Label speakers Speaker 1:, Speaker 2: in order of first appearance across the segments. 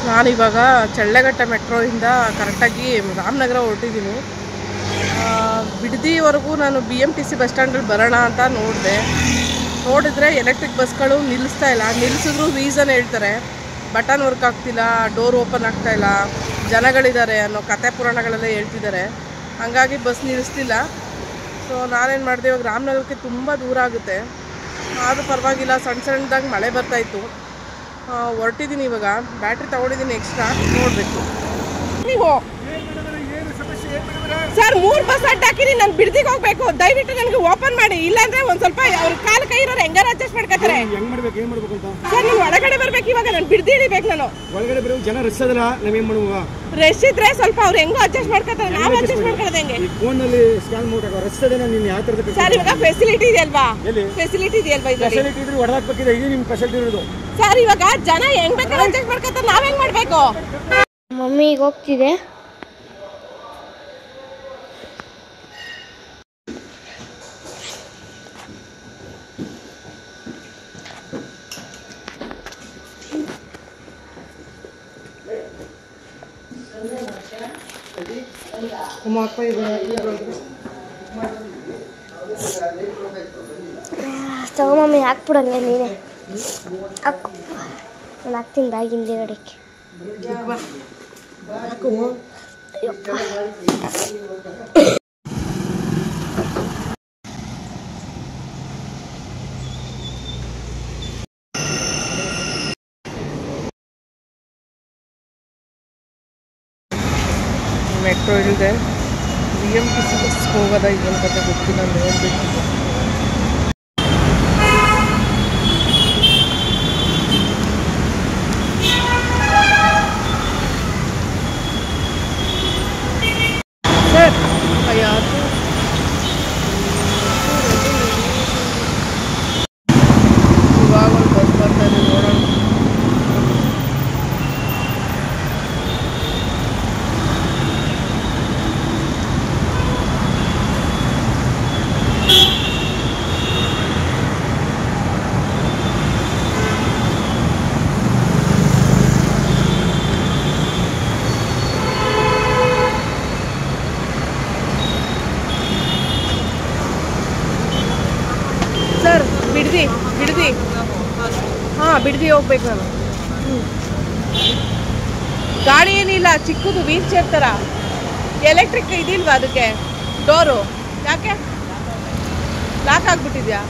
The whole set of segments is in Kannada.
Speaker 1: ನಾನಿವಾಗ ಚಳ್ಳಘಟ್ಟ ಮೆಟ್ರೋಯಿಂದ ಕರೆಕ್ಟಾಗಿ ರಾಮನಗರ ಹೊರಟಿದ್ದೀನಿ. ಬಿಡದಿವರೆಗೂ ನಾನು BMTC ಬಸ್ ಸ್ಟ್ಯಾಂಡಲ್ಲಿ ಬರೋಣ ಅಂತ ನೋಡಿದ್ರೆ ಎಲೆಕ್ಟ್ರಿಕ್ ಬಸ್ಗಳು ನಿಲ್ಲಿಸ್ತಾ ಇಲ್ಲ. ನಿಲ್ಲಿಸಿದ್ರು ರೀಸನ್ ಹೇಳ್ತಾರೆ, ಬಟನ್ ವರ್ಕ್ ಆಗ್ತಿಲ್ಲ, ಡೋರ್ ಓಪನ್ ಆಗ್ತಾಯಿಲ್ಲ, ಜನಗಳಿದ್ದಾರೆ ಅನ್ನೋ ಕತೆ ಪುರಾಣಗಳೆಲ್ಲ ಹೇಳ್ತಿದ್ದಾರೆ. ಹಾಗಾಗಿ ಬಸ್ ನಿಲ್ಲಿಸ್ತಿಲ್ಲ. ಸೊ ನಾನೇನು ಮಾಡಿದೆ, ಇವಾಗ ರಾಮನಗರಕ್ಕೆ ತುಂಬ ದೂರ ಆಗುತ್ತೆ, ಆದರೂ ಪರವಾಗಿಲ್ಲ. ಸಣ್ಣದಾಗಿ ಮಳೆ ಬರ್ತಾಯಿತ್ತು. ಹೊರಟಿದ್ದೀನಿ. ಇವಾಗ ಬ್ಯಾಟ್ರಿ ತೊಗೊಂಡಿದ್ದೀನಿ ಎಕ್ಸ್ಟ್ರಾ, ನೋಡಬೇಕು. ನೀವು ಸರ್ 3 ಬಸ್ ಅಡ್ಡಾಕಿರಿ, ನಾನು ಬಿಡದಿಗೆ ಹೋಗ್ಬೇಕು, ದಯವಿಟ್ಟು ನನಗೆ ಓಪನ್ ಮಾಡಿ. ಇಲ್ಲಾಂದ್ರೆ ಒಂದು ಸ್ವಲ್ಪ ಅವ್ರ ಕಾಲು ಕೈ ಇರೋರು ಹೆಂಗಾರ ಅಡ್ಜಸ್ಟ್ ಮಾಡ್ಕೊತಾರೆ. ಸರ್ ನೀವು ಒಳಗಡೆ ಬರ್ಬೇಕು. ಇವಾಗ ನಾನು ಬಿಡದಿ ಹಿಡಿಬೇಕು. ನಾನು
Speaker 2: ಒಳಗಡೆ ಬರೋ ಜನ ರಶ್ ಅದಲ್ಲ, ನಾವೇನ್ ಮಾಡುವ?
Speaker 1: ರಶ್ ಇದ್ರೆ ಸ್ವಲ್ಪ ಅವ್ರು ಹೆಂಗೋ ಅಡ್ಜಸ್ಟ್ ಮಾಡ್ಕೊತಾರೆ, ನಾವು ಅಡ್ಜಸ್ಟ್ ಮಾಡ್ಕೊಳ್ಳೋದು ಹೆಂಗೆ?
Speaker 2: ಫೋನ್ ನಲ್ಲಿ ಸ್ಕ್ಯಾನ್ ಮಾಡ್ಬೇಕು. ರಶ್ ಅದೇನ ನೀನು ಯಾವ ತರದ?
Speaker 1: ಸರ್ ಇವಾಗ ಫೆಸಿಲಿಟಿ ಇದೆಯಲ್ವಾ? ಫೆಸಿಲಿಟಿ ಇದೆಯಲ್ವಾ?
Speaker 2: ಫೆಸಿಲಿಟಿ ಇದ್ರೆ ಹೊಡೆದಾಕ್ಬೇಕಿದೆ. ಇದು ನಿಮ್ಮ ಫೆಸಿಲಿಟಿ ಇರೋದು.
Speaker 1: ಸರ್ ಇವಾಗ ಜನ ಹೆಂಗ್ ಬೇಕಾದ್ರೆ ಅಡ್ಜಸ್ಟ್ ಮಾಡ್ಕೊತಾರೆ, ನಾವ್ ಹೆಂಗ್ ಮಾಡ್ಬೇಕು?
Speaker 3: ಮಮ್ಮಿ ಈಗ ಹೋಗ್ತಿದೆ. ತಗೋ ಮಮ್ಮಿ, ಹಾಕ್ಬಿಡಂಗೆ ನೀನೆ ಹಾಕು. ನಾನು ಹಾಕ್ತೀನಿ ಬ್ಯಾಗ್ ಹಿಂದೆಗಡೆಗೆ.
Speaker 1: ಮೆಟ್ರೋ ಇಳಿದೆ. BMTC ಬಸ್ ಹೋಗೋದ ಇದೊಂದು ಕತೆ ಗೊತ್ತಿಲ್ಲ, ನೋಡ್ಬೇಕು. ಸರ್ ಯಾರು ಇವಾಗ ಒಂದು ಬಸ್ ಬರ್ತಾ ಇದೆ, ನೋಡೋಣ. ಸರ್ ಬಿಡದಿ ಹಾಂ, ಬಿಡದಿ ಹೋಗ್ಬೇಕು ನಾನು. ಗಾಡಿ ಏನಿಲ್ಲ, ಚಿಕ್ಕದು ವೀಲ್ ಚೇರ್ ಥರ. ಎಲೆಕ್ಟ್ರಿಕ್ ಇದಿಲ್ವಾ ಅದಕ್ಕೆ ಡೋರು? ಯಾಕೆ ಲಾಕ್ ಆಗ್ಬಿಟ್ಟಿದ್ಯಾ?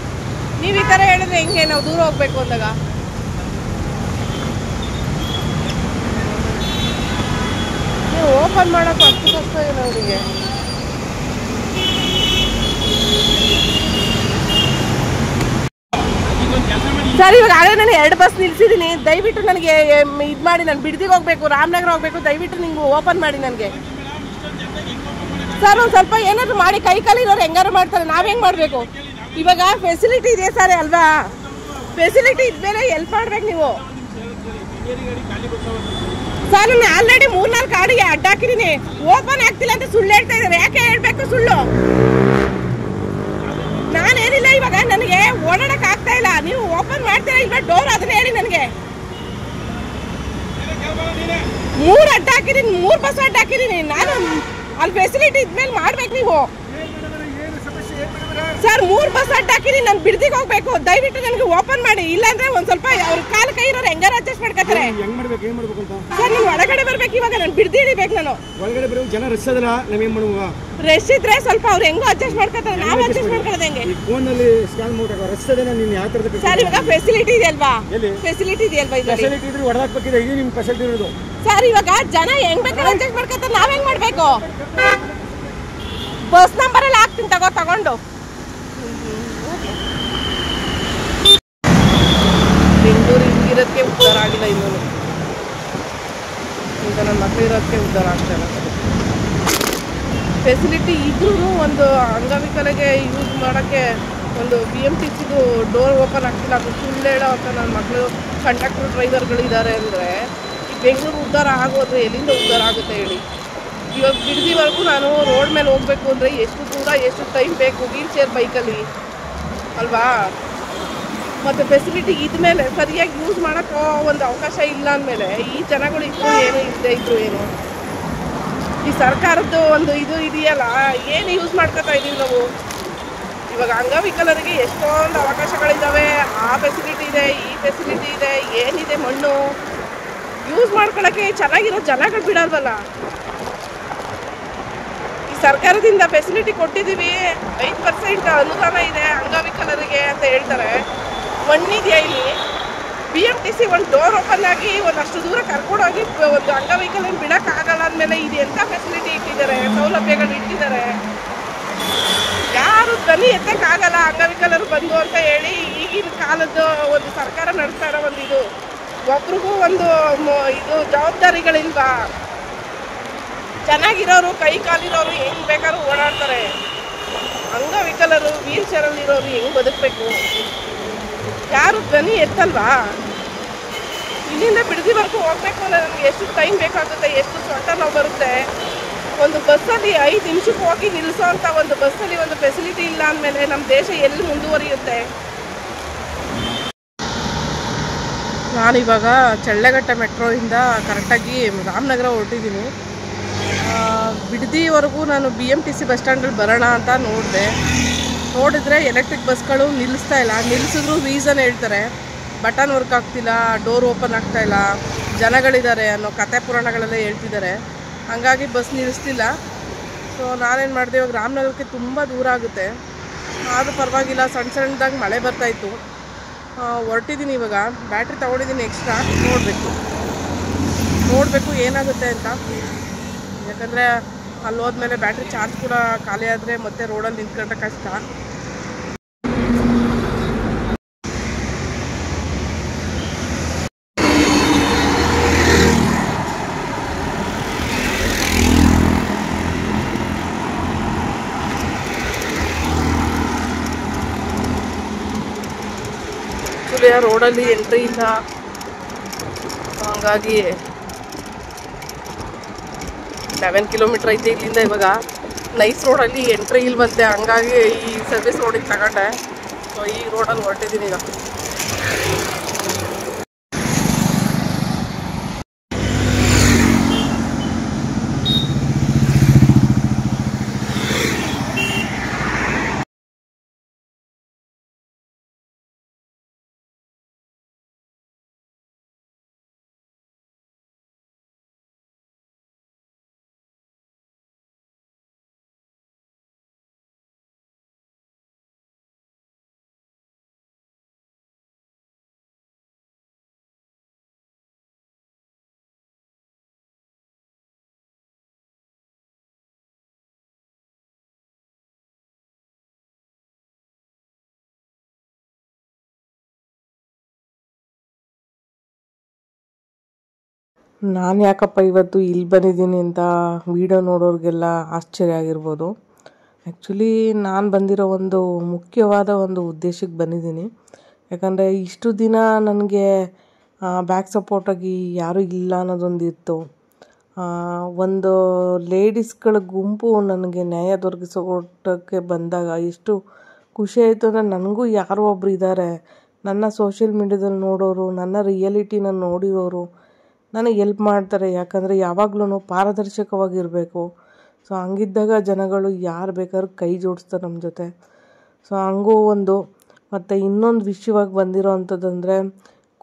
Speaker 1: ನೀವು ಈ ಥರ ಹೇಳಿದ್ರೆ ಹೆಂಗೆ? ನಾವು ದೂರ ಹೋಗ್ಬೇಕು ಅಂದಾಗ ನೀವು ಓಪನ್ ಮಾಡೋಕ್ಕೂ ಅಷ್ಟು ಕಷ್ಟ ಇದೆ ಅವರಿಗೆ. ಸರ್ ಇವಾಗ ಆಗಲೇ ನಾನು 2 ಬಸ್ ನಿಲ್ಸಿದ್ದೀನಿ. ದಯವಿಟ್ಟು ನನಗೆ ಇದು ಮಾಡಿ, ನಾನು ಬಿಡದಿಗೆ ಹೋಗ್ಬೇಕು, ರಾಮನಗರ ಹೋಗ್ಬೇಕು. ದಯವಿಟ್ಟು ನೀವು ಓಪನ್ ಮಾಡಿ ನನಗೆ. ಸರ್ ಒಂದು ಸ್ವಲ್ಪ ಏನಾದ್ರು ಮಾಡಿ, ಕೈ ಕಾಲಿರೋರು ಹೆಂಗಾರು ಮಾಡ್ತಾರೆ, ನಾವು ಹೆಂಗೆ ಮಾಡಬೇಕು? ಇವಾಗ ಫೆಸಿಲಿಟಿ ಇದೆ ಸರ್ ಅಲ್ವಾ? ಫೆಸಿಲಿಟಿ ಇದ್ಮೇಲೆ ಹೆಲ್ಪ್ ಮಾಡ್ಬೇಕು ನೀವು. ಸರ್ ನಾನು ಆಲ್ರೆಡಿ 3-4 ಗಾಡಿಗೆ ಅಡ್ಡಾಕಿದ್ದೀನಿ, ಓಪನ್ ಆಗ್ತಿಲ್ಲ ಅಂತ ಸುಳ್ಳು ಹೇಳ್ತಾ ಇದ್ದಾರೆ. ಯಾಕೆ ಹೇಳ್ಬೇಕು ಸುಳ್ಳು? ನಾನೇನಿಲ್ಲ, ಇವಾಗ ನನಗೆ ಓಡಾಡಕ್ ಆಗ್ತಾ ಇಲ್ಲ. ನೀವು ಓಪನ್ ಮಾಡ್ತೀರಾ ಇಲ್ವಾ ಡೋರ್? ಅದನ್ನ ಹೇಳಿ ನನಗೆ. 3 ಅಡ್ಡ ಹಾಕಿದೀನಿ, 3 ಬಸ್ ಅಡ್ಡ ಹಾಕಿದೀನಿ ನಾನು. ಅಲ್ಲಿ ಫೆಸಿಲಿಟಿ ಇದ್ಮೇಲೆ ಮಾಡ್ಬೇಕು ನೀವು. ಸರ್ 3 ಬಸ್ ಅಡ್ಡ ಹಾಕಿದೀನಿ, ನಾನು ಬಿಡದಿಗೆ ಹೋಗ್ಬೇಕು, ದಯವಿಟ್ಟು ನನಗೆ ಓಪನ್ ಮಾಡಿ. ಇಲ್ಲಾಂದ್ರೆ ಒಂದ್ ಸ್ವಲ್ಪ ಅವ್ರ ಕಾಲು ಕೈ ಇರೋರು ಹೆಂಗಾರ ಅಡ್ಜಸ್ಟ್ ಮಾಡ್ಕೊತಾರೆ. ಸರ್ ನೀವು ಒಳಗಡೆ ಬರ್ಬೇಕು. ಇವಾಗ ನಾನು ಬಿಡದಿ ಹಿಡಿಬೇಕು. ನಾನು
Speaker 2: ಒಳಗಡೆ ಬರೋ ಜನ ರಶ್ ಅದಲ್ಲ, ನಾವೇನ್ ಮಾಡುವ?
Speaker 1: ರಶ್ ಇದ್ರೆ ಸ್ವಲ್ಪ ಅವ್ರು ಹೆಂಗೋ ಅಡ್ಜಸ್ಟ್ ಮಾಡ್ಕೊತಾರೆ, ನಾವು ಅಡ್ಜಸ್ಟ್ ಮಾಡ್ಕೊಳ್ಳೋದು ಹೆಂಗೆ?
Speaker 2: ಫೋನ್ ನಲ್ಲಿ ಸ್ಕ್ಯಾನ್ ಮಾಡ್ಬೇಕು. ರಶ್ ಅದೇನ ನೀನು ಯಾವ ತರದ?
Speaker 1: ಸರ್ ಇವಾಗ ಫೆಸಿಲಿಟಿ ಇದೆಯಲ್ವಾ? ಫೆಸಿಲಿಟಿ ಇದೆಯಲ್ವಾ?
Speaker 2: ಫೆಸಿಲಿಟಿ ಇದ್ರೆ ಹೊಡೆದಾಕ್ಬೇಕಿದೆ. ಇದು ನಿಮ್ಮ ಫೆಸಿಲಿಟಿ ಇರೋದು.
Speaker 1: ಸರ್ ಇವಾಗ ಜನ ಹೆಂಗ್ ಬೇಕಾದ್ರೆ ಅಡ್ಜಸ್ಟ್ ಮಾಡ್ಕೊತಾರೆ, ನಾವ್ ಹೆಂಗ್ ಮಾಡ್ಬೇಕು? ಬಸ್ ನಂಬರ್ ಎಲ್ಲ ಹಾಕ್ತೀನಿ, ತಗೊಂಡು. ಬೆಂಗಳೂರು ಹಿಂಗಿರೋದಕ್ಕೆ ಉದ್ಧಾರ ಆಗಿಲ್ಲ ಇನ್ನೂ. ಈಗ ನನ್ನ ಮಕ್ಕಳು ಇರೋದಕ್ಕೆ ಉದ್ಧಾರ ಆಗ್ತಾ ಇಲ್ಲ. ಫೆಸಿಲಿಟಿ ಇದ್ರೂ ಒಂದು ಅಂಗವಿಕಲೆಗೆ ಯೂಸ್ ಮಾಡೋಕ್ಕೆ ಒಂದು BMTCದು ಡೋರ್ ಓಪನ್ ಆಗ್ತಿಲ್ಲ. ಅದು ಸುಳ್ಳು ಹೇಳೋ ಅಂತ ನನ್ನ ಮಕ್ಕಳು ಕಂಡಕ್ಟರ್ ಡ್ರೈವರ್ಗಳಿದ್ದಾರೆ ಅಂದರೆ ಈ ಬೆಂಗಳೂರು ಉದ್ಧಾರ ಆಗೋದ್ರೆ ಎಲ್ಲಿಂದ ಉದ್ಧಾರ ಆಗುತ್ತೆ ಹೇಳಿ? ಇವಾಗ ಬಿಡದಿವರೆಗೂ ನಾನು ರೋಡ್ ಮೇಲೆ ಹೋಗ್ಬೇಕು ಅಂದರೆ ಎಷ್ಟು ದೂರ, ಎಷ್ಟು ಟೈಮ್ ಬೇಕು ವೀಲ್ ಚೇರ್ ಬೈಕಲ್ಲಿ ಅಲ್ವಾ? ಮತ್ತು ಫೆಸಿಲಿಟಿ ಇದ್ಮೇಲೆ ಸರಿಯಾಗಿ ಯೂಸ್ ಮಾಡೋಕ್ಕೋ ಒಂದು ಅವಕಾಶ ಇಲ್ಲ ಅಂದಮೇಲೆ ಈ ಜನಗಳು ಇದ್ರು ಏನು ಇಲ್ಲದೆ ಇದ್ರು ಏನು, ಈ ಸರ್ಕಾರದ್ದು ಒಂದು ಇದು ಇದೆಯಲ್ಲ, ಏನು ಯೂಸ್ ಮಾಡ್ಕೊತಾ ಇದ್ದೀವಿ ನಾವು. ಇವಾಗ ಅಂಗವಿಕಲರಿಗೆ ಎಷ್ಟೊಂದು ಅವಕಾಶಗಳಿದ್ದಾವೆ, ಆ ಫೆಸಿಲಿಟಿ ಇದೆ, ಈ ಫೆಸಿಲಿಟಿ ಇದೆ, ಏನಿದೆ ಮಣ್ಣು ಯೂಸ್ ಮಾಡ್ಕೊಳ್ಳೋಕ್ಕೆ ಚೆನ್ನಾಗಿರೋ ಜನಗಳು ಬಿಡಲ್ವಲ್ಲ. ಈ ಸರ್ಕಾರದಿಂದ ಫೆಸಿಲಿಟಿ ಕೊಟ್ಟಿದ್ದೀವಿ, 5% ಅನುದಾನ ಇದೆ ಅಂಗವಿಕಲರಿಗೆ ಅಂತ ಹೇಳ್ತಾರೆ. ಮಣ್ಣಿದೆಯಾ ಇಲ್ಲಿ? BMTC ಒಂದು ಡೋರ್ ಓಪನ್ ಆಗಿ ಒಂದಷ್ಟು ದೂರ ಕರ್ಕೊಂಡೋಗಿ ಒಂದು ಅಂಗವಿಕಲನ ಬಿಡೋಕ್ಕಾಗಲ್ಲ ಅಂದಮೇಲೆ ಇದು ಎಂಥ ಫೆಸಿಲಿಟಿ ಇಟ್ಟಿದ್ದಾರೆ, ಸೌಲಭ್ಯಗಳು ಇಟ್ಟಿದ್ದಾರೆ. ಯಾರು ಧ್ವನಿ ಎತ್ತಕ್ಕಾಗಲ್ಲ ಅಂಗವಿಕಲರು ಬಂದು ಅಂತ ಹೇಳಿ ಈಗಿನ ಕಾಲದ್ದು ಒಂದು ಸರ್ಕಾರ ನಡೆಸ್ತಾ ಇರೋ ಒಂದು ಇದು, ಒಬ್ರಿಗೂ ಒಂದು ಇದು ಜವಾಬ್ದಾರಿಗಳಿಲ್ವಾ? ಚೆನ್ನಾಗಿರೋರು ಕೈ ಕಾಲಿರೋರು ಹೆಂಗೆ ಬೇಕಾದ್ರೂ ಓಡಾಡ್ತಾರೆ, ಅಂಗವಿಕಲರು ವೀಲ್ ಚೇರಲ್ಲಿರೋರು ಹೆಂಗೆ ಬದುಕಬೇಕು? ಯಾರು ಧ್ವನಿ ಎತ್ತಲ್ವಾ? ಇಲ್ಲಿಂದ ಬಿಡದಿವರೆಗೂ ಹೋಗ್ಬೇಕು ಅಂದರೆ ನಮಗೆ ಎಷ್ಟು ಟೈಮ್ ಬೇಕಾಗುತ್ತೆ, ಎಷ್ಟು ಸೊಂಟ ನೋವು ಬರುತ್ತೆ. ಒಂದು ಬಸ್ಸಲ್ಲಿ 5 ನಿಮಿಷಕ್ಕೆ ಹೋಗಿ ನಿಲ್ಲಿಸೋ ಅಂಥ ಒಂದು ಬಸ್ಸಲ್ಲಿ ಒಂದು ಫೆಸಿಲಿಟಿ ಇಲ್ಲ ಅಂದಮೇಲೆ ನಮ್ಮ ದೇಶ ಎಲ್ಲಿ ಮುಂದುವರಿಯುತ್ತೆ? ನಾನಿವಾಗ ಚಳ್ಳಘಟ್ಟ ಮೆಟ್ರೋಯಿಂದ ಕರೆಕ್ಟಾಗಿ ರಾಮನಗರ ಹೊರಟಿದ್ದೀನಿ. ಬಿಡದಿವರೆಗೂ ನಾನು BMTC ಬಸ್ ಸ್ಟ್ಯಾಂಡಲ್ಲಿ ಬರೋಣ ಅಂತ ನೋಡಿದ್ರೆ ಎಲೆಕ್ಟ್ರಿಕ್ ಬಸ್ಗಳು ನಿಲ್ಲಿಸ್ತಾ ಇಲ್ಲ. ನಿಲ್ಲಿಸಿದ್ರು ರೀಸನ್ ಹೇಳ್ತಾರೆ, ಬಟನ್ ವರ್ಕ್ ಆಗ್ತಿಲ್ಲ, ಡೋರ್ ಓಪನ್ ಆಗ್ತಾಯಿಲ್ಲ, ಜನಗಳಿದ್ದಾರೆ ಅನ್ನೋ ಕತೆ ಪುರಾಣಗಳೆಲ್ಲ ಹೇಳ್ತಿದ್ದಾರೆ. ಹಾಗಾಗಿ ಬಸ್ ನಿಲ್ಲಿಸ್ತಿಲ್ಲ. ಸೊ ನಾನೇನು ಮಾಡಿದೆ, ಇವಾಗ ರಾಮನಗರಕ್ಕೆ ತುಂಬ ದೂರ ಆಗುತ್ತೆ, ಆದರೂ ಪರವಾಗಿಲ್ಲ. ಸಣ್ಣದಾಗಿ ಮಳೆ ಬರ್ತಾಯಿತ್ತು. ಹೊರಟಿದ್ದೀನಿ ಇವಾಗ. ಬ್ಯಾಟ್ರಿ ತೊಗೊಂಡಿದ್ದೀನಿ ಎಕ್ಸ್ಟ್ರಾ. ನೋಡಬೇಕು ಏನಾಗುತ್ತೆ ಅಂತ. ಯಾಕಂದರೆ ಅಲ್ಲಿ ಹೋದ್ಮೇಲೆ ಬ್ಯಾಟ್ರಿ ಚಾರ್ಜ್ ಕೂಡ ಖಾಲಿ ಆದರೆ ಮತ್ತೆ ರೋಡಲ್ಲಿ ನಿಂತ್ಕೊಂಡ್ರೆ ಕಷ್ಟ. ರೋಡಲ್ಲಿ ಎಂಟ್ರಿ ಇಲ್ಲ, ಹಾಗಾಗಿ 11 ಕಿಲೋಮೀಟ್ರ್ ಐತೆ ಇಲ್ಲಿಂದ. ಇವಾಗ ನೈಸ್ ರೋಡಲ್ಲಿ ಎಂಟ್ರಿ ಇಲ್ವಂತೆ, ಹಂಗಾಗಿ ಈ ಸರ್ವಿಸ್ ರೋಡಿಗೆ ತಗೊಂಡೆ. ಸೊ ಈ ರೋಡಲ್ಲಿ ಹೊರಟಿದ್ದೀನಿ ಈಗ. ನಾನು ಯಾಕಪ್ಪ ಇವತ್ತು ಇಲ್ಲಿ ಬಂದಿದ್ದೀನಿ ಅಂತ ವಿಡಿಯೋ ನೋಡೋರಿಗೆಲ್ಲ ಆಶ್ಚರ್ಯ ಆಗಿರ್ಬೋದು. ಆ್ಯಕ್ಚುಲಿ ನಾನು ಬಂದಿರೋ ಒಂದು ಮುಖ್ಯವಾದ ಒಂದು ಉದ್ದೇಶಕ್ಕೆ ಬಂದಿದ್ದೀನಿ. ಯಾಕಂದರೆ ಇಷ್ಟು ದಿನ ನನಗೆ ಬ್ಯಾಕ್ ಸಪೋರ್ಟಾಗಿ ಯಾರೂ ಇಲ್ಲ ಅನ್ನೋದೊಂದು ಇತ್ತು. ಒಂದು ಲೇಡೀಸ್ಗಳ ಗುಂಪು ನನಗೆ ನ್ಯಾಯ ದೊರಕಿಸೋಟಕ್ಕೆ ಬಂದಾಗ ಎಷ್ಟು ಖುಷಿ ಆಯಿತು ಅಂದರೆ, ನನಗೂ ಯಾರೋ ಒಬ್ರು ಇದ್ದಾರೆ, ನನ್ನ ಸೋಷಿಯಲ್ ಮೀಡ್ಯಾದಲ್ಲಿ ನೋಡೋರು, ನನ್ನ ರಿಯಾಲಿಟಿನ ನೋಡಿರೋರು ನನಗೆ ಹೆಲ್ಪ್ ಮಾಡ್ತಾರೆ. ಯಾಕಂದರೆ ಯಾವಾಗಲೂ ಪಾರದರ್ಶಕವಾಗಿರಬೇಕು. ಸೊ ಹಂಗಿದ್ದಾಗ ಜನಗಳು ಯಾರು ಬೇಕಾದ್ರೂ ಕೈ ಜೋಡಿಸ್ತಾರೆ ನಮ್ಮ ಜೊತೆ. ಸೊ ಹಂಗೂ ಒಂದು ಮತ್ತು ಇನ್ನೊಂದು ವಿಷಯವಾಗಿ ಬಂದಿರೋ ಅಂಥದ್ದಂದರೆ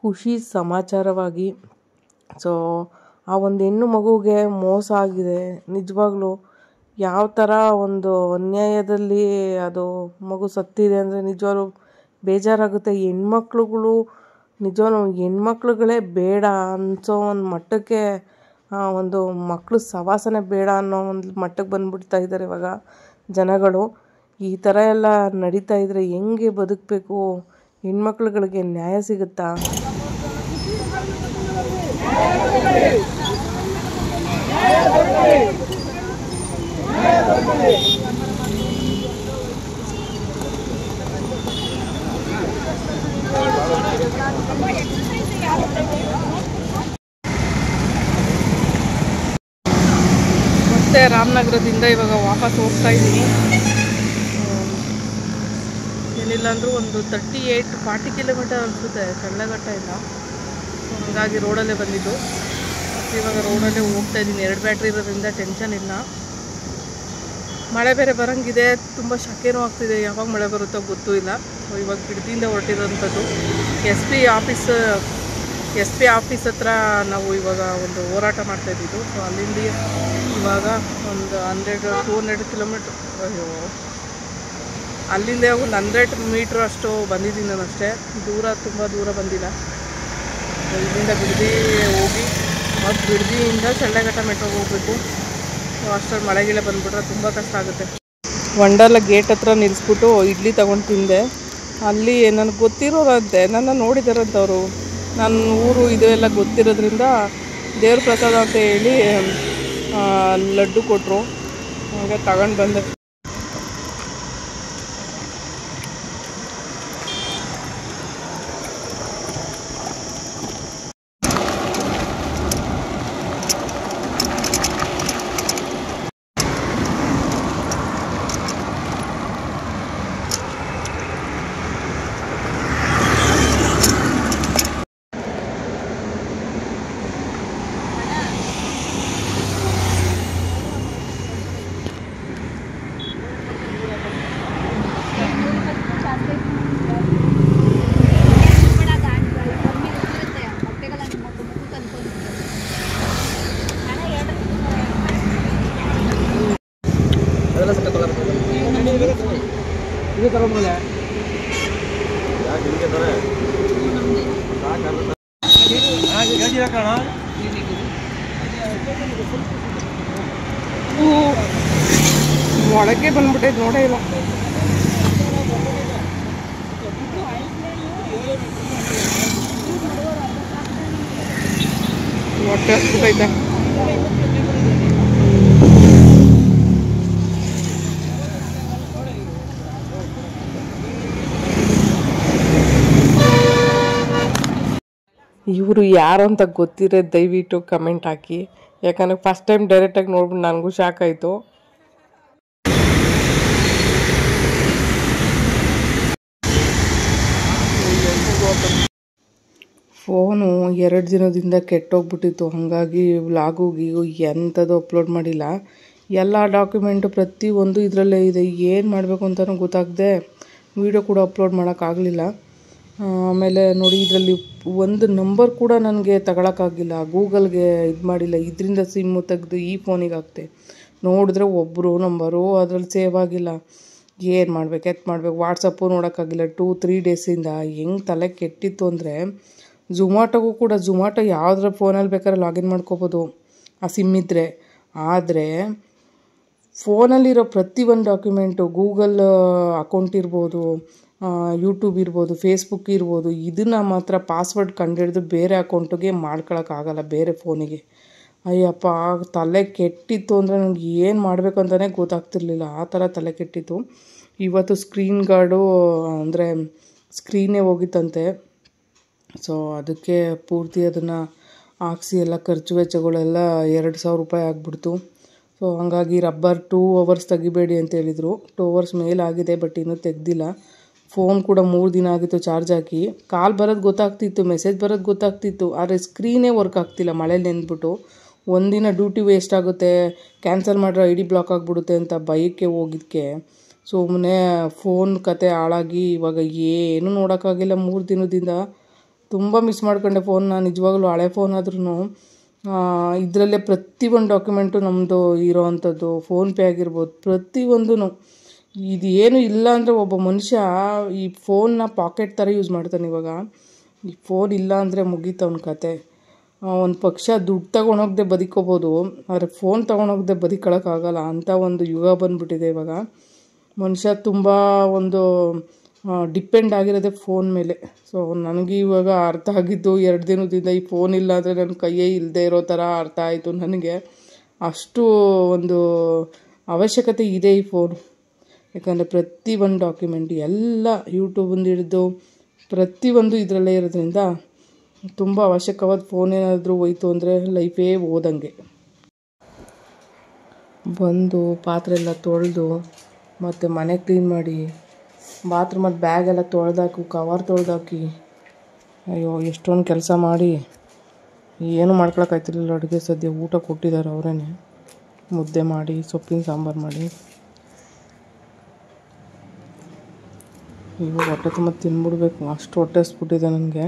Speaker 1: ಖುಷಿ ಸಮಾಚಾರವಾಗಿ. ಸೊ ಆ ಒಂದು ಹೆಣ್ಣು ಮಗುಗೆ ಮೋಸ ಆಗಿದೆ. ನಿಜವಾಗ್ಲೂ ಯಾವ ಥರ ಒಂದು ಅನ್ಯಾಯದಲ್ಲಿ ಅದು ಮಗು ಸತ್ತಿದೆ ಅಂದರೆ ನಿಜವಾಗ್ಲೂ ಬೇಜಾರಾಗುತ್ತೆ. ಹೆಣ್ಮಕ್ಳುಗಳು ನಿಜವಾಗ್ಲೂ ಹೆಣ್ಮಕ್ಳುಗಳೇ ಬೇಡ ಅನಿಸೋ ಒಂದು ಮಟ್ಟಕ್ಕೆ, ಒಂದು ಮಕ್ಕಳು ಸವಾಸನೆ ಬೇಡ ಅನ್ನೋ ಒಂದು ಮಟ್ಟಕ್ಕೆ ಬಂದುಬಿಡ್ತಾ ಇದ್ದಾರೆ ಇವಾಗ ಜನಗಳು. ಈ ಥರ ಎಲ್ಲ ನಡೀತಾ ಇದ್ದರೆ ಹೆಂಗೆ ಬದುಕಬೇಕು? ಹೆಣ್ಮಕ್ಳುಗಳಿಗೆ ನ್ಯಾಯ ಸಿಗುತ್ತಾ? ಮತ್ತೆ ರಾಮನಗರದಿಂದ ಇವಾಗ ವಾಪಸ್ ಹೋಗ್ತಾ ಇದ್ದೀನಿ. ಏನಿಲ್ಲ ಅಂದರೂ ಒಂದು 40 ಕಿಲೋಮೀಟರ್ ಅನಿಸುತ್ತೆ ಚಳ್ಳಘಟ್ಟದಿಂದ. ಸೊ ಹಾಗಾಗಿ ರೋಡಲ್ಲೇ ಬಂದಿದ್ದು. ಮತ್ತು ಇವಾಗ ರೋಡಲ್ಲೇ ಹೋಗ್ತಾ ಇದ್ದೀನಿ. 2 ಬ್ಯಾಟ್ರಿ ಇರೋದ್ರಿಂದ ಟೆನ್ಷನ್ ಇಲ್ಲ. ಮಳೆ ಬೇರೆ ಬರೋಂಗಿದೆ, ತುಂಬ ಶೆಕೆನೂ ಆಗ್ತಿದೆ. ಯಾವಾಗ ಮಳೆ ಬರುತ್ತೋ ಗೊತ್ತೂ ಇಲ್ಲ. ಸೊ ಇವಾಗ ಬಿಡದಿಯಿಂದ ಹೊರಟಿರೋಂಥದ್ದು ಎಸ್ ಪಿ ಆಫೀಸ್ ಹತ್ರ ನಾವು ಇವಾಗ ಒಂದು ಹೋರಾಟ ಮಾಡ್ತಾಯಿದ್ದಿದ್ದು. ಸೊ ಅಲ್ಲಿಂದ ಇವಾಗ ಒಂದು 200 ಕಿಲೋಮೀಟ್ರ್, ಅಲ್ಲಿಂದ ಒಂದು 100 ಮೀಟ್ರ್ ಅಷ್ಟು ಬಂದಿದ್ದೀನಿ ನಾನು ಅಷ್ಟೇ. ತುಂಬ ದೂರ ಬಂದಿಲ್ಲ. ಸೊ ಇಲ್ಲಿಂದ ಬಿಡದಿ ಹೋಗಿ ಮತ್ತು ಬಿಡದಿಯಿಂದ ಚಳ್ಳಘಟ್ಟ ಮೆಟ್ರೋಗೆ ಹೋಗಬೇಕು. ಸೊ ಅಷ್ಟರಲ್ಲಿ ಮಳೆಗಿಳೆ ಬಂದುಬಿಟ್ರೆ ತುಂಬ ಕಷ್ಟ ಆಗುತ್ತೆ. ವಂಡರ್ಲ ಗೇಟ್ ಹತ್ರ ನಿಲ್ಲಿಸ್ಬಿಟ್ಟು ಇಡ್ಲಿ ತೊಗೊಂಡು ತಿಂದೆ. ಅಲ್ಲಿ ನನಗೆ ಗೊತ್ತಿರೋರಂತೆ, ನನ್ನ ನೋಡಿದಾರಂತವರು. ನನ್ನ ಊರು ಇದು ಎಲ್ಲ ಗೊತ್ತಿರೋದ್ರಿಂದ ದೇವ್ರ ಪ್ರಸಾದ ಅಂತ ಹೇಳಿ ಲಡ್ಡು ಕೊಟ್ಟರು. ಹಾಗೆ ತಗೊಂಡು ಬಂದೆ.
Speaker 2: ಇದು ತಗೊಂಡ್ರಲ್ಲ
Speaker 1: ಒಳಗೆ ಬಂದ್ಬಿಟ್ಟೈತೆ, ನೋಡೇ ಇಲ್ಲ. ಹೊಟ್ಟೆ ಹಸ್ಬಿಟ್ಟೈತೆ. ಇವರು ಯಾರು ಅಂತ ಗೊತ್ತಿರೋ ದಯವಿಟ್ಟು ಕಮೆಂಟ್ ಹಾಕಿ. ಯಾಕಂದರೆ ಫಸ್ಟ್ ಟೈಮ್ ಡೈರೆಕ್ಟಾಗಿ ನೋಡ್ಬಿಟ್ಟು ನನಗೂ ಶಾಕ್ ಆಯಿತು. ಫೋನು 2 ದಿನದಿಂದ ಕೆಟ್ಟೋಗ್ಬಿಟ್ಟಿತ್ತು. ಹಾಗಾಗಿ ವ್ಲಾಗು ಗೀಗು ಎಂಥದ್ದು ಅಪ್ಲೋಡ್ ಮಾಡಿಲ್ಲ. ಎಲ್ಲ ಡಾಕ್ಯುಮೆಂಟು ಪ್ರತಿಯೊಂದು ಇದರಲ್ಲೇ ಇದೆ. ಏನು ಮಾಡಬೇಕು ಅಂತಲೂ ಗೊತ್ತಾಗದೆ ವೀಡಿಯೋ ಕೂಡ ಅಪ್ಲೋಡ್ ಮಾಡೋಕ್ಕಾಗಲಿಲ್ಲ. ಆಮೇಲೆ ನೋಡಿ, ಇದರಲ್ಲಿ ಒಂದು ನಂಬರ್ ಕೂಡ ನನಗೆ ತಗೊಳಕ್ಕಾಗಿಲ್ಲ. ಗೂಗಲ್ಗೆ ಇದು ಮಾಡಿಲ್ಲ. ಇದರಿಂದ ಸಿಮ್ಮು ತೆಗೆದು ಈ ಫೋನಿಗೆ ಹಾಕ್ತೆ. ನೋಡಿದ್ರೆ ಒಬ್ಬರು ನಂಬರು ಅದರಲ್ಲಿ ಸೇವ್ ಆಗಿಲ್ಲ. ಏನು ಮಾಡ್ಬೇಕು ವಾಟ್ಸಪ್ಪು ನೋಡೋಕ್ಕಾಗಿಲ್ಲ. 2-3 ಡೇಸಿಂದ ಹೆಂಗೆ ತಲೆ ಕೆಟ್ಟಿತ್ತು ಅಂದರೆ, ಝೊಮ್ಯಾಟೋಗೂ ಕೂಡ ಝೊಮ್ಯಾಟೋ ಯಾವುದ್ರ ಫೋನಲ್ಲಿ ಬೇಕಾದ್ರೆ ಲಾಗಿನ್ ಮಾಡ್ಕೋಬೋದು ಆ ಸಿಮ್ ಇದ್ದರೆ. ಆದರೆ ಫೋನಲ್ಲಿರೋ ಪ್ರತಿಯೊಂದು ಡಾಕ್ಯುಮೆಂಟು, ಗೂಗಲ್ ಅಕೌಂಟ್ ಇರ್ಬೋದು, ಯೂಟ್ಯೂಬ್ ಇರ್ಬೋದು, ಫೇಸ್ಬುಕ್ ಇರ್ಬೋದು, ಇದನ್ನು ಮಾತ್ರ ಪಾಸ್ವರ್ಡ್ ಕಂಡುಹಿಡಿದು ಬೇರೆ ಅಕೌಂಟಿಗೆ ಮಾಡ್ಕೊಳಕ್ಕಾಗಲ್ಲ, ಬೇರೆ ಫೋನಿಗೆ. ಅಯ್ಯಪ್ಪ, ತಲೆ ಕೆಟ್ಟಿತ್ತು ಅಂದರೆ ನನಗೆ ಏನು ಮಾಡಬೇಕು ಅಂತಲೇ ಗೊತ್ತಾಗ್ತಿರ್ಲಿಲ್ಲ. ಆ ಥರ ತಲೆ ಕೆಟ್ಟಿತ್ತು. ಇವತ್ತು ಸ್ಕ್ರೀನ್ ಗಾರ್ಡು ಅಂದರೆ ಸ್ಕ್ರೀನೇ ಹೋಗಿತ್ತಂತೆ. ಸೊ ಅದಕ್ಕೆ ಪೂರ್ತಿ ಅದನ್ನು ಹಾಕ್ಸಿ ಎಲ್ಲ ಖರ್ಚು ವೆಚ್ಚಗಳೆಲ್ಲ 2,000 ರೂಪಾಯಿ ಆಗಿಬಿಡ್ತು. ಸೊ ಹಾಗಾಗಿ ರಬ್ಬರ್ 2 ಅವರ್ಸ್ ತೆಗಿಬೇಡಿ ಅಂತ ಹೇಳಿದರು. 2 ಅವರ್ಸ್ ಮೇಲಾಗಿದೆ, ಬಟ್ ಇನ್ನೂ ತೆಗ್ದಿಲ್ಲ. ಫೋನ್ ಕೂಡ 3 ದಿನ ಆಗಿತ್ತು ಚಾರ್ಜ್ ಹಾಕಿ. ಕಾಲ್ ಬರೋದು ಗೊತ್ತಾಗ್ತಿತ್ತು, ಮೆಸೇಜ್ ಬರೋದು ಗೊತ್ತಾಗ್ತಿತ್ತು. ಆದರೆ ಸ್ಕ್ರೀನೇ ವರ್ಕ್ ಆಗ್ತಿಲ್ಲ ಮಳೇಲಿ ನೆಂದ್ಬಿಟ್ಟು. ಒಂದಿನ ಡ್ಯೂಟಿ ವೇಸ್ಟ್ ಆಗುತ್ತೆ, ಕ್ಯಾನ್ಸಲ್ ಮಾಡಿದ್ರೆ ID ಬ್ಲಾಕ್ ಆಗಿಬಿಡುತ್ತೆ ಅಂತ ಭಯಕ್ಕೆ ಹೋಗಿದ್ದಕ್ಕೆ ಸುಮ್ಮನೆ ಫೋನ್ ಕತೆ ಹಾಳಾಗಿ ಇವಾಗ ಏನೂ ನೋಡೋಕ್ಕಾಗಿಲ್ಲ 3 ದಿನದಿಂದ. ತುಂಬ ಮಿಸ್ ಮಾಡ್ಕೊಂಡೆ ಫೋನ್ನ. ನಿಜವಾಗ್ಲೂ ಹಳೆ ಫೋನ್ ಆದ್ರೂ ಇದರಲ್ಲೇ ಪ್ರತಿಯೊಂದು ಡಾಕ್ಯುಮೆಂಟು ನಮ್ಮದು ಇರೋ ಅಂಥದ್ದು, ಫೋನ್ಪೇ ಆಗಿರ್ಬೋದು, ಪ್ರತಿಯೊಂದೂ. ಇದು ಏನು ಇಲ್ಲ ಅಂದರೆ ಒಬ್ಬ ಮನುಷ್ಯ ಈ ಫೋನ್ನ ಪಾಕೆಟ್ ಥರ ಯೂಸ್ ಮಾಡ್ತಾನೆ. ಇವಾಗ ಈ ಫೋನ್ ಇಲ್ಲ ಅಂದರೆ ಮುಗೀತು ಅವನ ಕತೆ. ಒಂದು ಪಕ್ಷ ದುಡ್ಡು ತೊಗೊಂಡೋಗದೆ ಬದುಕೋಬೋದು, ಆದರೆ ಫೋನ್ ತೊಗೊಂಡೋಗದೆ ಬದುಕೊಳ್ಳೋಕ್ಕಾಗಲ್ಲ. ಅಂಥ ಒಂದು ಯುಗ ಬಂದುಬಿಟ್ಟಿದೆ ಇವಾಗ. ಮನುಷ್ಯ ತುಂಬ ಒಂದು ಡಿಪೆಂಡ್ ಆಗಿರೋದೆ ಫೋನ್ ಮೇಲೆ. ಸೊ ನನಗೆ ಇವಾಗ ಅರ್ಥ ಆಗಿದ್ದು 2 ದಿನದಿಂದ ಈ ಫೋನ್ ಇಲ್ಲ ಅಂದರೆ ನನ್ನ ಕೈಯೇ ಇಲ್ಲದೆ ಇರೋ ಥರ ಅರ್ಥ ಆಯಿತು ನನಗೆ. ಅಷ್ಟು ಒಂದು ಅವಶ್ಯಕತೆ ಇದೆ ಈ ಫೋನು. ಯಾಕಂದರೆ ಪ್ರತಿಯೊಂದು ಡಾಕ್ಯುಮೆಂಟ್ ಎಲ್ಲ ಯೂಟ್ಯೂಬಿಂದ ಹಿಡಿದು ಪ್ರತಿಯೊಂದು ಇದರಲ್ಲೇ ಇರೋದ್ರಿಂದ ತುಂಬ ಅವಶ್ಯಕವಾದ ಫೋನ್ ಏನಾದರೂ ಹೋಯ್ತು ಅಂದರೆ ಲೈಫೇ ಹೋದಂಗೆ. ಬಂದು ಪಾತ್ರೆ ಎಲ್ಲ ತೊಳೆದು ಮತ್ತು ಮನೆ ಕ್ಲೀನ್ ಮಾಡಿ ಬಾತ್ರೂಮಲ್ಲಿ ಬ್ಯಾಗ್ ಎಲ್ಲ ತೊಳೆದಾಕು, ಕವರ್ ತೊಳೆದಾಕಿ, ಅಯ್ಯೋ ಎಷ್ಟೊಂದು ಕೆಲಸ ಮಾಡಿ ಏನು ಮಾಡ್ಕೊಳಕ್ಕಾಯ್ತಿರ್ಲಿಲ್ಲ. ಅಡುಗೆ ಸದ್ಯ ಊಟ ಕೊಟ್ಟಿದ್ದಾರೆ ಅವರೇ, ಮುದ್ದೆ ಮಾಡಿ ಸೊಪ್ಪಿನ ಸಾಂಬಾರು ಮಾಡಿ. ಇವಾಗ ಹೊಟ್ಟೆ ತುಂಬ ತಿನ್ಬಿಡ್ಬೇಕು, ಅಷ್ಟು ಹೊಟ್ಟೆ ಹಸ್ಬಿಟ್ಟಿದೆ ನನಗೆ.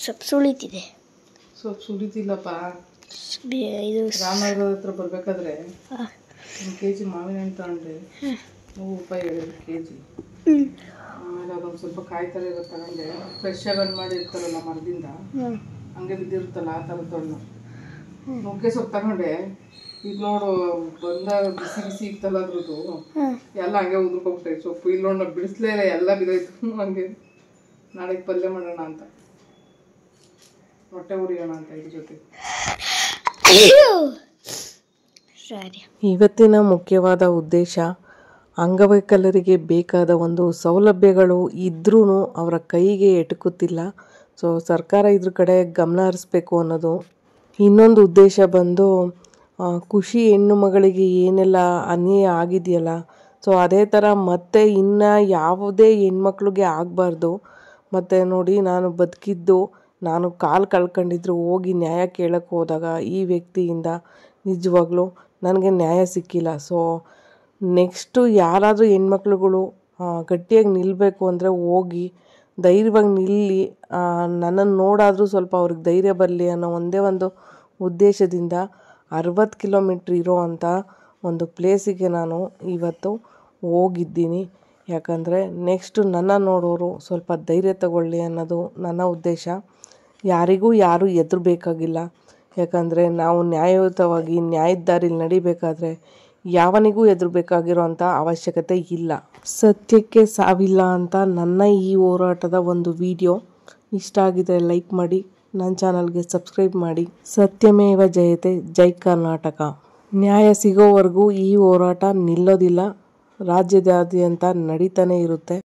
Speaker 3: ಸೊಪ್ಪು ಸುಳಿತಿದೆ.
Speaker 1: ಸೊಪ್ಪು ಸುಳಿತಿಲ್ಲಪ್ಪ.
Speaker 3: ಇದು
Speaker 1: ರಾಮನಗರದ ಹತ್ರ ಬರಬೇಕಾದ್ರೆ 1 kg ಮಾವಿನ ಹಣ್ಣು ತಗೊಂಡೆ, 100 ರೂಪಾಯಿ ಹೇಳಿದ್ರು kg. ಆಮೇಲೆ ಅದೊಂದು ಸ್ವಲ್ಪ ಕಾಯಿ ಥರ ಇರೋ ತಗೊಂಡೆ, ಫ್ರೆಶ್ ಆಗಿ ಹಣ್ಣು ಮಾಡಿ ಇರ್ತಾರಲ್ಲ ಮರದಿಂದ, ಹಂಗೆ ಬಿದ್ದಿರುತ್ತಲ್ಲ ಆ ಥರದ್ದು ಹಣ್ಣು. ನುಗ್ಗೆ ಸೊಪ್ಪು ತಗೊಂಡೆ. ಈಗ ನೋಡು ಬಂದಾಗ ಬಿಸಿ ಬಿಸಿ ಇತ್ತಲ್ಲ ಅದ್ರದ್ದು ಎಲ್ಲ ಹಂಗೆ ಉದುರ್ಕೊಬಿಟ್ಟೆ ಸೊಪ್ಪು. ಇಲ್ಲಿ ನೋಡು ನಾವು ಬಿಡಿಸ್ಲೇ ಇಲ್ಲ, ಎಲ್ಲ ಬಿದ್ದೋಯ್ತು ಹಂಗೆ. ನಾಳೆಗೆ ಪಲ್ಯ ಮಾಡೋಣ ಅಂತ, ಹೊಟ್ಟೆ ಉರಿಯೋಣ ಅಂತ ಇದ್ರ ಜೊತೆ. ಇವತ್ತಿನ ಮುಖ್ಯವಾದ ಉದ್ದೇಶ, ಅಂಗವೈಕಲರಿಗೆ ಬೇಕಾದ ಒಂದು ಸೌಲಭ್ಯಗಳು ಇದ್ರೂ ಅವರ ಕೈಗೆ ಎಟುಕುತ್ತಿಲ್ಲ. ಸೊ ಸರ್ಕಾರ ಇದ್ರ ಕಡೆ ಗಮನ ಹರಿಸ್ಬೇಕು ಅನ್ನೋದು. ಇನ್ನೊಂದು ಉದ್ದೇಶ ಬಂದು, ಖುಷಿ ಹೆಣ್ಣು ಮಗಳಿಗೆ ಏನೆಲ್ಲ ಅನ್ಯಾಯ ಆಗಿದೆಯಲ್ಲ, ಸೊ ಅದೇ ಥರ ಮತ್ತೆ ಇನ್ನು ಯಾವುದೇ ಹೆಣ್ಮಕ್ಳಿಗೆ ಆಗಬಾರ್ದು. ಮತ್ತು ನೋಡಿ, ನಾನು ಬದುಕಿದ್ದು, ನಾನು ಕಾಲು ಕಳ್ಕೊಂಡಿದ್ರು ಹೋಗಿ ನ್ಯಾಯ ಕೇಳಕ್ಕೆ ಹೋದಾಗ ಈ ವ್ಯಕ್ತಿಯಿಂದ ನಿಜವಾಗ್ಲೂ ನನಗೆ ನ್ಯಾಯ ಸಿಕ್ಕಿಲ್ಲ. ಸೊ ನೆಕ್ಸ್ಟು ಯಾರಾದರೂ ಹೆಣ್ಮಕ್ಳುಗಳು ಗಟ್ಟಿಯಾಗಿ ನಿಲ್ಲಬೇಕು ಅಂದರೆ ಹೋಗಿ ಧೈರ್ಯವಾಗಿ ನಿಲ್ಲಿ, ನನ್ನನ್ನು ನೋಡಾದರೂ ಸ್ವಲ್ಪ ಅವ್ರಿಗೆ ಧೈರ್ಯ ಬರಲಿ ಅನ್ನೋ ಒಂದೇ ಒಂದು ಉದ್ದೇಶದಿಂದ 60 ಕಿಲೋಮೀಟ್ರ್ ಇರೋ ಅಂಥ ಒಂದು ಪ್ಲೇಸಿಗೆ ನಾನು ಇವತ್ತು ಹೋಗಿದ್ದೀನಿ. ಯಾಕಂದರೆ ನೆಕ್ಸ್ಟು ನನ್ನ ನೋಡೋರು ಸ್ವಲ್ಪ ಧೈರ್ಯ ತಗೊಳ್ಳಿ ಅನ್ನೋದು ನನ್ನ ಉದ್ದೇಶ. ಯಾರಿಗೂ ಯಾರೂ ಹೆದರಬೇಕಾಗಿಲ್ಲ. ಯಾಕಂದರೆ ನಾವು ನ್ಯಾಯಯುತವಾಗಿ ನ್ಯಾಯದ ದಾರಿಲಿ ನಡಿಬೇಕಾದ್ರೆ ಯಾವನಿಗೂ ಹೆದರಬೇಕಾಗಿರೋ ಅಂಥ ಅವಶ್ಯಕತೆ ಇಲ್ಲ. ಸತ್ಯಕ್ಕೆ ಸಾವಿಲ್ಲ ಅಂತ ನನ್ನ ಈ ಹೋರಾಟದ ಒಂದು ವಿಡಿಯೋ ಇಷ್ಟ ಆಗಿದ್ರೆ ಲೈಕ್ ಮಾಡಿ, ನನ್ನ ಚಾನಲ್ಗೆ ಸಬ್ಸ್ಕ್ರೈಬ್ ಮಾಡಿ. ಸತ್ಯಮೇವ ಜಯತೆ, ಜೈ ಕರ್ನಾಟಕ. ನ್ಯಾಯ ಸಿಗೋವರೆಗೂ ಈ ಹೋರಾಟ ನಿಲ್ಲೋದಿಲ್ಲ, ರಾಜ್ಯದಾದ್ಯಂತ ನಡೀತಾನೆ ಇರುತ್ತೆ.